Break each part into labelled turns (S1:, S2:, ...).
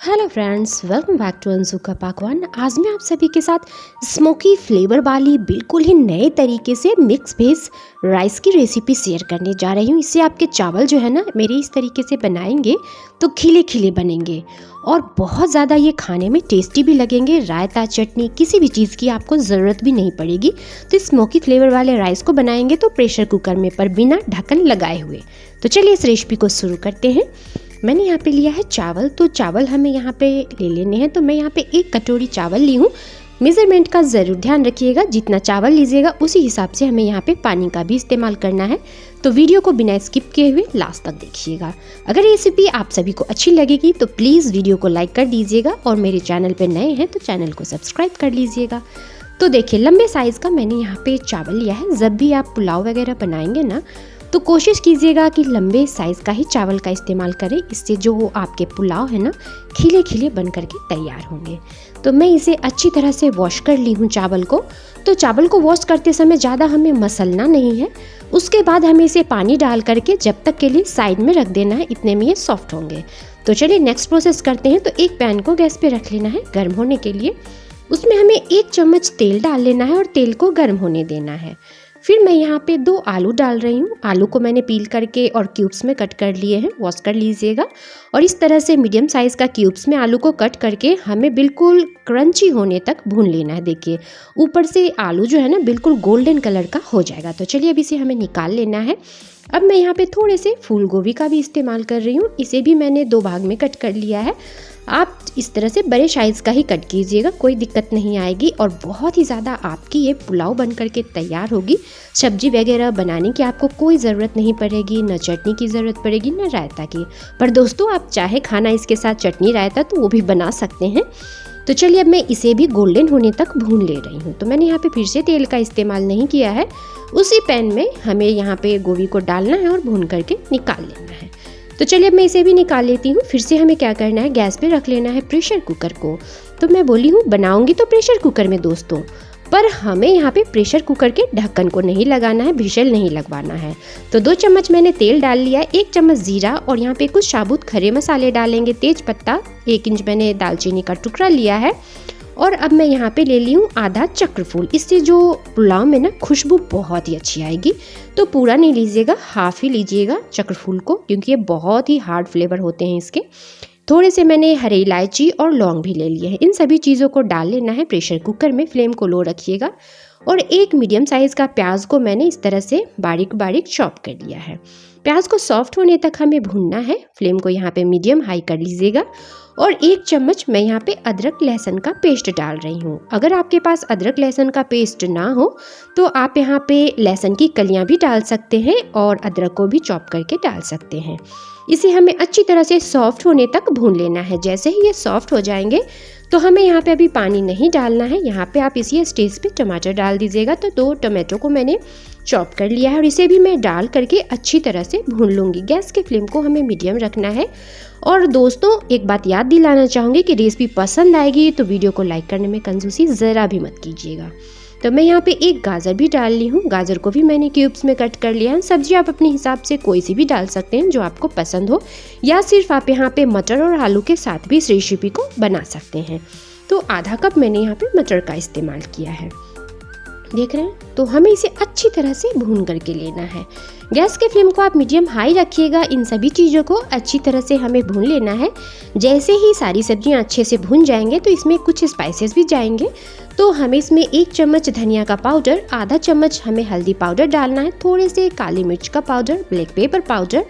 S1: Hello friends, welcome back to Anshu का पकवान। आज मैं आप सभी के साथ स्मोकी फ्लेवर वाली बिल्कुल ही नए तरीके से मिक्स वेज राइस की रेसिपी शेयर करने जा रही हूँ। इससे आपके चावल जो है ना मेरे इस तरीके से बनाएंगे तो खिले खिले बनेंगे और बहुत ज़्यादा ये खाने में टेस्टी भी लगेंगे। रायता, चटनी, किसी भी चीज़ की आपको ज़रूरत भी नहीं पड़ेगी। तो स्मोकी फ्लेवर वाले राइस को बनाएंगे तो प्रेशर कुकर में, पर बिना ढक्कन लगाए हुए। तो चलिए इस रेसिपी को शुरू करते हैं। मैंने यहाँ पे लिया है चावल, तो चावल हमें यहाँ पे ले लेने हैं। तो मैं यहाँ पे 1 कटोरी चावल ली हूँ। मेज़रमेंट का ज़रूर ध्यान रखिएगा, जितना चावल लीजिएगा उसी हिसाब से हमें यहाँ पे पानी का भी इस्तेमाल करना है। तो वीडियो को बिना स्किप किए हुए लास्ट तक देखिएगा। अगर ये रेसिपी आप सभी को अच्छी लगेगी तो प्लीज़ वीडियो को लाइक कर दीजिएगा और मेरे चैनल पर नए हैं तो चैनल को सब्सक्राइब कर लीजिएगा। तो देखिए, लंबे साइज़ का मैंने यहाँ पे चावल लिया है। जब भी आप पुलाव वगैरह बनाएंगे ना तो कोशिश कीजिएगा कि लंबे साइज़ का ही चावल का इस्तेमाल करें। इससे जो आपके पुलाव है ना खिले खिले बन करके तैयार होंगे। तो मैं इसे अच्छी तरह से वॉश कर ली हूँ चावल को। तो चावल को वॉश करते समय ज़्यादा हमें मसलना नहीं है। उसके बाद हमें इसे पानी डाल करके जब तक के लिए साइड में रख देना है, इतने में ये सॉफ्ट होंगे। तो चलिए नेक्स्ट प्रोसेस करते हैं। तो एक पैन को गैस पे रख लेना है गर्म होने के लिए। उसमें हमें 1 चम्मच तेल डाल लेना है और तेल को गर्म होने देना है। फिर मैं यहाँ पे 2 आलू डाल रही हूँ। आलू को मैंने पील करके और क्यूब्स में कट कर लिए हैं, वॉश कर लीजिएगा। और इस तरह से मीडियम साइज़ का क्यूब्स में आलू को कट करके हमें बिल्कुल क्रंची होने तक भून लेना है। देखिए, ऊपर से आलू जो है ना बिल्कुल गोल्डन कलर का हो जाएगा। तो चलिए अब इसे हमें निकाल लेना है। अब मैं यहाँ पे थोड़े से फूल गोभी का भी इस्तेमाल कर रही हूँ। इसे भी मैंने 2 भाग में कट कर लिया है। आप इस तरह से बड़े साइज़ का ही कट कीजिएगा, कोई दिक्कत नहीं आएगी। और बहुत ही ज़्यादा आपकी ये पुलाव बन करके तैयार होगी। सब्जी वगैरह बनाने की आपको कोई ज़रूरत नहीं पड़ेगी, न चटनी की ज़रूरत पड़ेगी न रायता की। पर दोस्तों, आप चाहे खाना इसके साथ चटनी रायता तो वो भी बना सकते हैं। तो चलिए अब मैं इसे भी गोल्डन होने तक भून ले रही हूँ। तो मैंने यहाँ पे फिर से तेल का इस्तेमाल नहीं किया है। उसी पैन में हमें यहाँ पे गोभी को डालना है और भून करके निकाल लेना है। तो चलिए अब मैं इसे भी निकाल लेती हूँ। फिर से हमें क्या करना है, गैस पे रख लेना है प्रेशर कुकर को। तो मैं बोली हूँ बनाऊंगी तो प्रेशर कुकर में दोस्तों, पर हमें यहाँ पे प्रेशर कुकर के ढक्कन को नहीं लगाना है, विशल नहीं लगवाना है। तो 2 चम्मच मैंने तेल डाल लिया, 1 चम्मच जीरा और यहाँ पे कुछ साबुत खड़े मसाले डालेंगे। तेज पत्ता, 1 इंच मैंने दालचीनी का टुकड़ा लिया है। और अब मैं यहाँ पे ले ली हूँ आधा चक्रफूल। इससे जो पुलाव में ना खुशबू बहुत ही अच्छी आएगी। तो पूरा नहीं लीजिएगा, हाफ ही लीजिएगा चक्रफूल को, क्योंकि ये बहुत ही हार्ड फ्लेवर होते हैं इसके। थोड़े से मैंने हरी इलायची और लौंग भी ले लिए हैं। इन सभी चीज़ों को डाल लेना है प्रेशर कुकर में। फ्लेम को लो रखिएगा। और 1 मीडियम साइज़ का प्याज को मैंने इस तरह से बारीक बारीक चॉप कर लिया है। प्याज को सॉफ्ट होने तक हमें भूनना है। फ्लेम को यहाँ पे मीडियम हाई कर लीजिएगा। और 1 चम्मच मैं यहाँ पे अदरक लहसुन का पेस्ट डाल रही हूँ। अगर आपके पास अदरक लहसुन का पेस्ट ना हो तो आप यहाँ पे लहसुन की कलियाँ भी डाल सकते हैं और अदरक को भी चॉप करके डाल सकते हैं। इसे हमें अच्छी तरह से सॉफ्ट होने तक भून लेना है। जैसे ही ये सॉफ्ट हो जाएंगे तो हमें यहाँ पे अभी पानी नहीं डालना है। यहाँ पे आप इसी स्टेज पे टमाटर डाल दीजिएगा। तो 2 टमाटो को मैंने चॉप कर लिया है और इसे भी मैं डाल करके अच्छी तरह से भून लूँगी। गैस के फ्लेम को हमें मीडियम रखना है। और दोस्तों, एक बात याद दिलाना चाहूँगी कि रेसिपी पसंद आएगी तो वीडियो को लाइक करने में कंजूसी ज़रा भी मत कीजिएगा। तो मैं यहाँ पे 1 गाजर भी डाल ली हूँ। गाजर को भी मैंने क्यूब्स में कट कर लिया है। सब्जी आप अपने हिसाब से कोई सी भी डाल सकते हैं जो आपको पसंद हो, या सिर्फ आप यहाँ पे मटर और आलू के साथ भी इस रेसिपी को बना सकते हैं। तो आधा कप मैंने यहाँ पे मटर का इस्तेमाल किया है, देख रहे हैं। तो हमें इसे अच्छी तरह से भून करके लेना है। गैस के फ्लेम को आप मीडियम हाई रखिएगा। इन सभी चीज़ों को अच्छी तरह से हमें भून लेना है। जैसे ही सारी सब्जियां अच्छे से भून जाएंगे तो इसमें कुछ स्पाइसेस भी जाएंगे। तो हमें इसमें 1 चम्मच धनिया का पाउडर, आधा चम्मच हमें हल्दी पाउडर डालना है, थोड़े से काली मिर्च का पाउडर, ब्लैक पेपर पाउडर।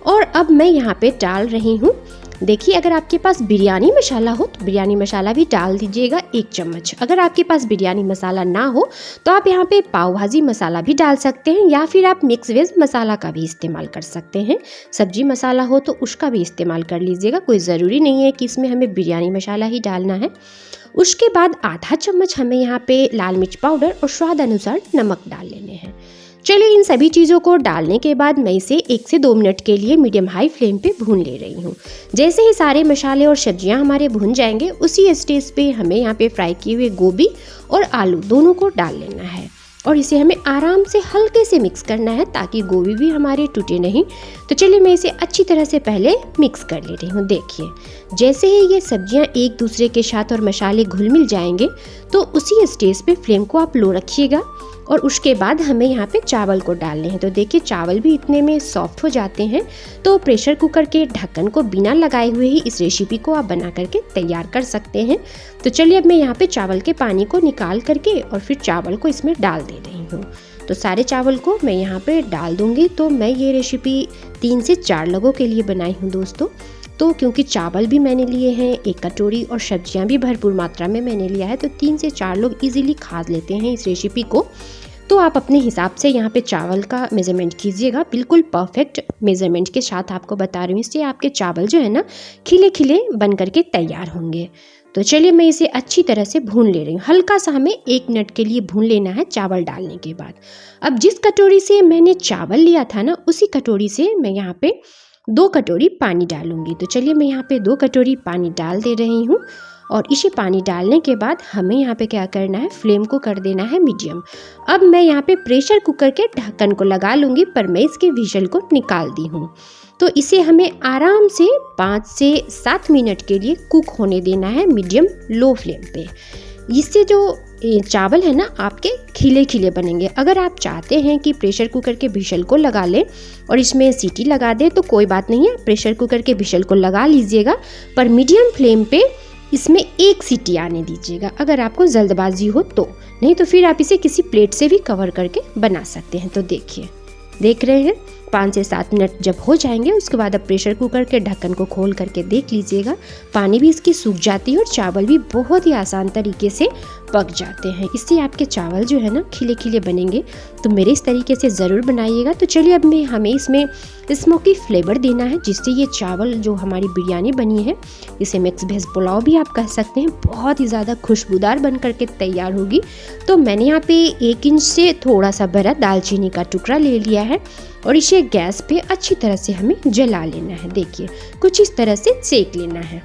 S1: और अब मैं यहाँ पे डाल रही हूँ, देखिए, अगर आपके पास बिरयानी मसाला हो तो बिरयानी मसाला भी डाल दीजिएगा 1 चम्मच। अगर आपके पास बिरयानी मसाला ना हो तो आप यहाँ पे पाव भाजी मसाला भी डाल सकते हैं, या फिर आप मिक्स वेज मसाला का भी इस्तेमाल कर सकते हैं। सब्जी मसाला हो तो उसका भी इस्तेमाल कर लीजिएगा, कोई ज़रूरी नहीं है कि इसमें हमें बिरयानी मसाला ही डालना है। उसके बाद आधा चम्मच हमें यहाँ पे लाल मिर्च पाउडर और स्वाद अनुसार नमक डाल लेने हैं। चलिए इन सभी चीज़ों को डालने के बाद मैं इसे 1 से 2 मिनट के लिए मीडियम हाई फ्लेम पे भून ले रही हूँ। जैसे ही सारे मसाले और सब्जियाँ हमारे भून जाएंगे उसी स्टेज पे हमें यहाँ पे फ्राई किए हुए गोभी और आलू दोनों को डाल लेना है। और इसे हमें आराम से हल्के से मिक्स करना है ताकि गोभी भी हमारे टूटे नहीं। तो चलिए मैं इसे अच्छी तरह से पहले मिक्स कर ले रही हूँ। देखिए जैसे ही ये सब्जियाँ एक दूसरे के साथ और मसाले घुल मिल जाएंगे तो उसी स्टेज पे फ्लेम को आप लो रखिएगा और उसके बाद हमें यहाँ पे चावल को डालने हैं। तो देखिए चावल भी इतने में सॉफ्ट हो जाते हैं। तो प्रेशर कुकर के ढक्कन को बिना लगाए हुए ही इस रेसिपी को आप बना करके तैयार कर सकते हैं। तो चलिए अब मैं यहाँ पे चावल के पानी को निकाल करके और फिर चावल को इसमें डाल दे रही हूँ। तो सारे चावल को मैं यहाँ पे डाल दूँगी। तो मैं ये रेसिपी 3 से 4 लोगों के लिए बनाई हूँ दोस्तों। तो क्योंकि चावल भी मैंने लिए हैं 1 कटोरी और सब्जियां भी भरपूर मात्रा में मैंने लिया है, तो 3 से 4 लोग इजीली खा लेते हैं इस रेसिपी को। तो आप अपने हिसाब से यहाँ पे चावल का मेज़रमेंट कीजिएगा, बिल्कुल परफेक्ट मेज़रमेंट के साथ आपको बता रही हूँ। इससे आपके चावल जो है ना खिले खिले बन करके तैयार होंगे। तो चलिए मैं इसे अच्छी तरह से भून ले रही हूँ। हल्का सा हमें 1 मिनट के लिए भून लेना है चावल डालने के बाद। अब जिस कटोरी से मैंने चावल लिया था ना, उसी कटोरी से मैं यहाँ पे 2 कटोरी पानी डालूंगी। तो चलिए मैं यहाँ पे 2 कटोरी पानी डाल दे रही हूँ और इसे पानी डालने के बाद हमें यहाँ पे क्या करना है, फ्लेम को कर देना है मीडियम। अब मैं यहाँ पे प्रेशर कुकर के ढक्कन को लगा लूँगी, पर मैं इसके विशल को निकाल दी हूँ। तो इसे हमें आराम से 5 से 7 मिनट के लिए कुक होने देना है मीडियम लो फ्लेम पे। इससे जो चावल है ना आपके खिले खिले बनेंगे। अगर आप चाहते हैं कि प्रेशर कुकर के विशल को लगा लें और इसमें सीटी लगा दें तो कोई बात नहीं है, प्रेशर कुकर के विशल को लगा लीजिएगा, पर मीडियम फ्लेम पे इसमें 1 सीटी आने दीजिएगा अगर आपको जल्दबाजी हो तो। नहीं तो फिर आप इसे किसी प्लेट से भी कवर करके बना सकते हैं। तो देखिए देख रहे हैं 5 से 7 मिनट जब हो जाएंगे उसके बाद अब प्रेशर कुकर के ढक्कन को खोल करके देख लीजिएगा, पानी भी इसकी सूख जाती है और चावल भी बहुत ही आसान तरीके से पक जाते हैं। इससे आपके चावल जो है ना खिले खिले बनेंगे। तो मेरे इस तरीके से ज़रूर बनाइएगा। तो चलिए अब हमें इसमें स्मोकी फ्लेवर देना है, जिससे ये चावल जो हमारी बिरयानी बनी है, इसे मिक्स वेज पुलाव भी आप कह सकते हैं, बहुत ही ज़्यादा खुशबूदार बन करके तैयार होगी। तो मैंने यहाँ पे 1 इंच से थोड़ा सा बड़ा दालचीनी का टुकड़ा ले लिया है और इसे गैस पे अच्छी तरह से हमें जला लेना है। देखिए कुछ इस तरह से सेक लेना है।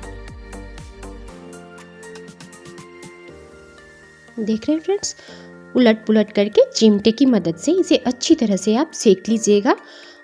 S1: देख रहे हैं फ्रेंड्स, उलट पुलट करके चिमटे की मदद से इसे अच्छी तरह से आप सेक लीजिएगा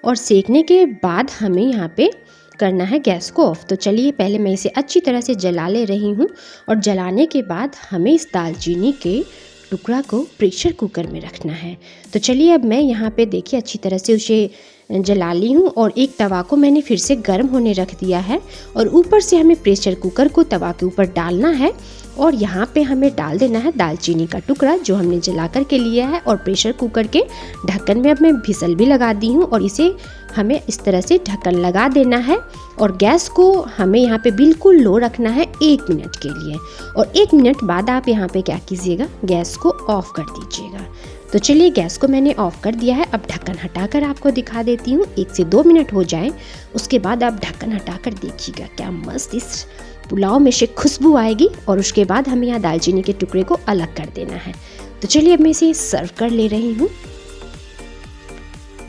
S1: और सेकने के बाद हमें यहाँ पे करना है गैस को ऑफ। तो चलिए पहले मैं इसे अच्छी तरह से जला ले रही हूँ और जलाने के बाद हमें इस दालचीनी के टुकड़ा को प्रेशर कुकर में रखना है। तो चलिए अब मैं यहाँ पे देखिए अच्छी तरह से उसे जला ली हूँ और एक तवा को मैंने फिर से गर्म होने रख दिया है और ऊपर से हमें प्रेशर कुकर को तवा के ऊपर डालना है और यहाँ पे हमें डाल देना है दालचीनी का टुकड़ा जो हमने जला कर के लिया है। और प्रेशर कुकर के ढक्कन में अब मैं व्हिसल भी लगा दी हूँ और इसे हमें इस तरह से ढक्कन लगा देना है और गैस को हमें यहाँ पे बिल्कुल लो रखना है 1 मिनट के लिए। और 1 मिनट बाद आप यहाँ पे क्या कीजिएगा, गैस को ऑफ कर दीजिएगा। तो चलिए गैस को मैंने ऑफ कर दिया है। अब ढक्कन हटाकर आपको दिखा देती हूँ। 1 से 2 मिनट हो जाए उसके बाद आप ढक्कन हटाकर देखिएगा क्या मस्त इस पुलाव में से खुशबू आएगी। और उसके बाद हमें यहाँ दालचीनी के टुकड़े को अलग कर देना है। तो चलिए अब मैं इसे सर्व कर ले रही हूँ।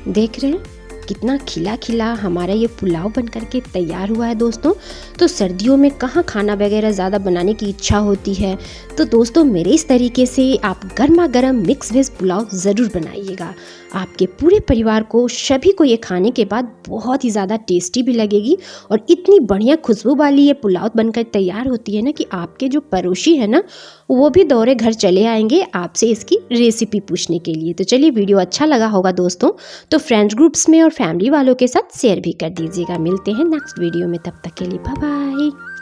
S1: देख रहे हैं कितना खिला खिला हमारा ये पुलाव बन करके तैयार हुआ है दोस्तों। तो सर्दियों में कहाँ खाना वगैरह ज़्यादा बनाने की इच्छा होती है, तो दोस्तों मेरे इस तरीके से आप गर्मा गर्म मिक्स वेज पुलाव ज़रूर बनाइएगा। आपके पूरे परिवार को, सभी को ये खाने के बाद बहुत ही ज़्यादा टेस्टी भी लगेगी और इतनी बढ़िया खुशबू वाली ये पुलाव बनकर तैयार होती है ना कि आपके जो पड़ोसी है ना वो भी दौड़े घर चले आएंगे आपसे इसकी रेसिपी पूछने के लिए। तो चलिए वीडियो अच्छा लगा होगा दोस्तों तो फ्रेंड्स ग्रुप्स में और फैमिली वालों के साथ शेयर भी कर दीजिएगा। मिलते हैं नेक्स्ट वीडियो में, तब तक के लिए बाय बाय।